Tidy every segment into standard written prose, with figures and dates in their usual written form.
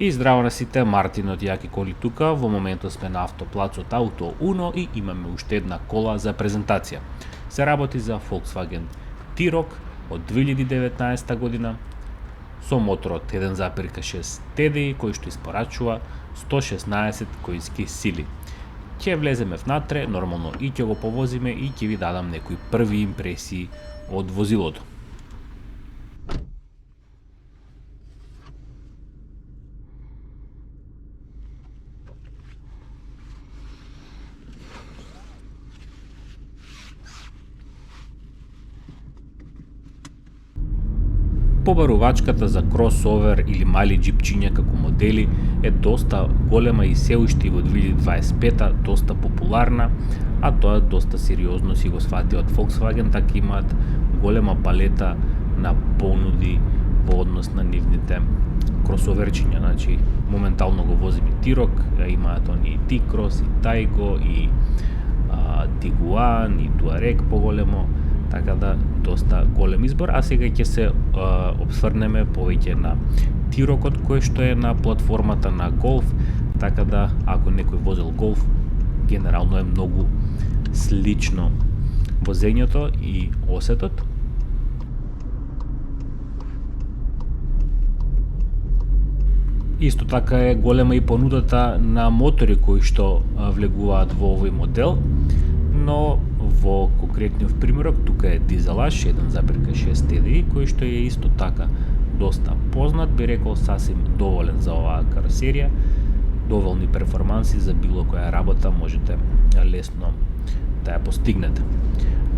И здраво на сите, Мартин од Јаки коли тука. Во моментот сме на автоплацот Auto Uno и имаме уште една кола за презентација. Се работи за Volkswagen T-Roc од 2019 година со мотор од 1,6 TDI кој што испорачува 116 коњски сили. Ќе влеземе внатре, нормално и ќе го повозиме и ќе ви дадам некои први импресии од возилото. Побарувачката за кросовер или мали джипчиња како модели е доста голема и се уште во 2025-та доста популарна, а тоа доста сериозно си го свати од Volkswagen, така имаат голема палета на понуди во однос на нивните кросоверчиња. Значи, моментално го возим и T-Roc, имаат они и T-Cross, и Taigo, и Tiguan, и Touareg поголемо, така да доста голем избор, а сега ќе се обсврнеме повеќе на T-Roc-от кој што е на платформата на Golf, така да ако некој возел Golf, генерално е многу слично возењето и осетот. Исто така е голема и понудата на мотори кои што влегуваат во овој модел, но во конкретниот примерок тука е дизелаш 1,6 TDI кој што е исто така доста познат, би рекол сасим доволен за оваа каросерија, доволни перформанси за било која работа можете лесно да ја постигнете.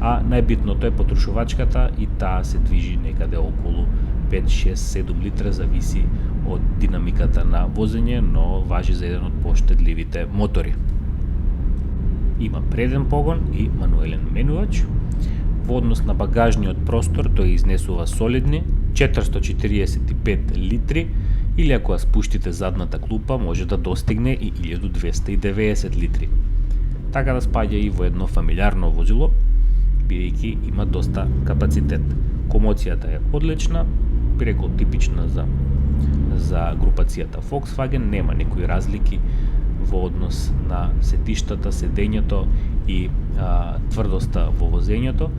А најбитното е потрошувачката и таа се движи некаде околу 5, 6, 7 литра, зависи од динамиката на возење, но важи за еден од поштедливите мотори. Има преден погон и мануелен менувач. Во однос на багажниот простор тој изнесува солидни 445 литри, или ако ја спуштите задната клупа може да достигне и 1290 литри. Така да спаѓа и во едно фамилиарно возило, бидејќи има доста капацитет. Комоцијата е одлична, би рекол типична за групацијата Volkswagen, нема некои разлики во однос на сетиштата, седењето и тврдоста во возењето.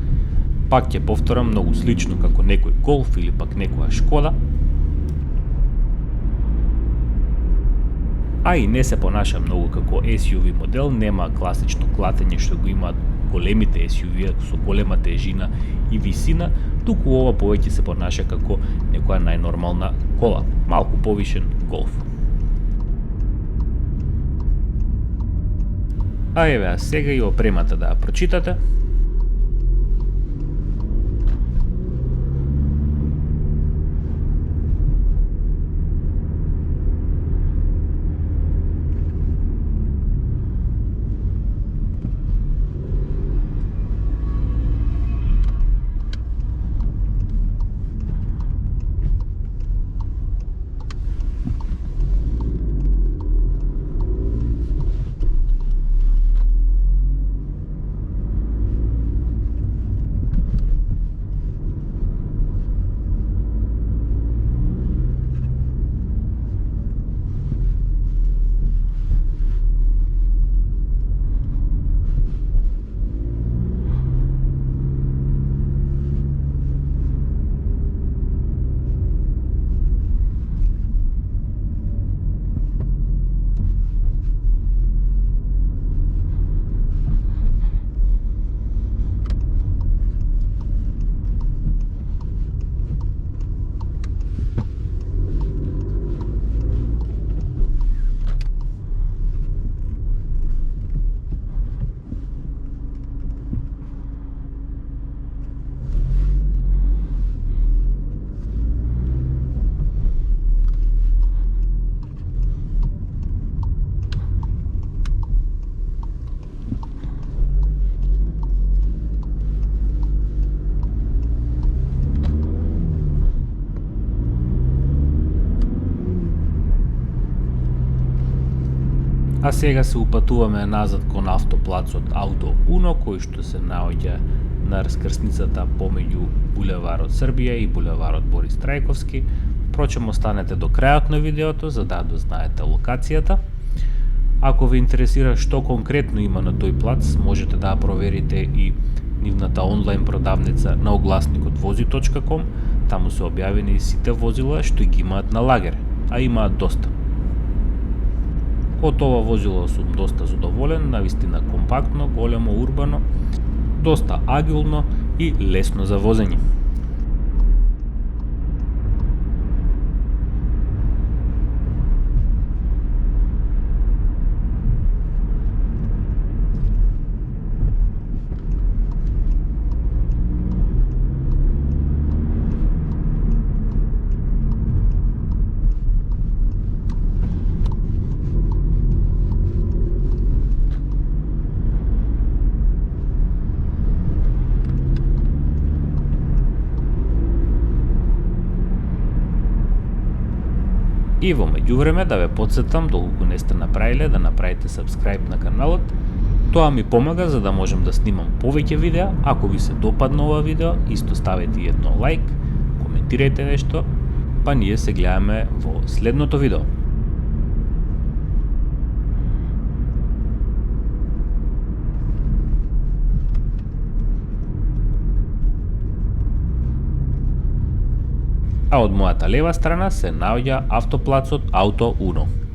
Пак ќе повторам, многу слично како некој Golf или пак некоја Шкода. А и не се понаша многу како SUV модел, нема класично клатење што го имаат големите SUV со голема тежина и висина, туку ова повеќе се понаша како некоја најнормална кола, малку повишен Golf. А еве сега и опремата да ја прочитате. А сега се упатуваме назад кон автоплацот Auto Uno, кој што се наоѓа на раскрсницата помеѓу булеварот Србија и булеварот Борис Трајковски, Впрочем, останете до крајот на видеото за да дознаете локацијата. Ако ве интересира што конкретно има на тој плац, можете да проверите и нивната онлайн продавница на огласникот vozi.com. Таму се објавени сите возила што ги имаат на лагер, а имаат доста. Од ова возило сум доста задоволен, навистина компактно, големо, урбано, доста агилно и лесно за возење. И во меѓувреме да ве потсетам, доколку не сте направиле, да направите subscribe на каналот. Тоа ми помага за да можем да снимам повеќе видеа. Ако ви се допадна ова видео, исто ставете едно лайк, коментирајте нешто, па ние се гледаме во следното видео. А од мојата лева страна се наоѓа автоплацот Auto 1.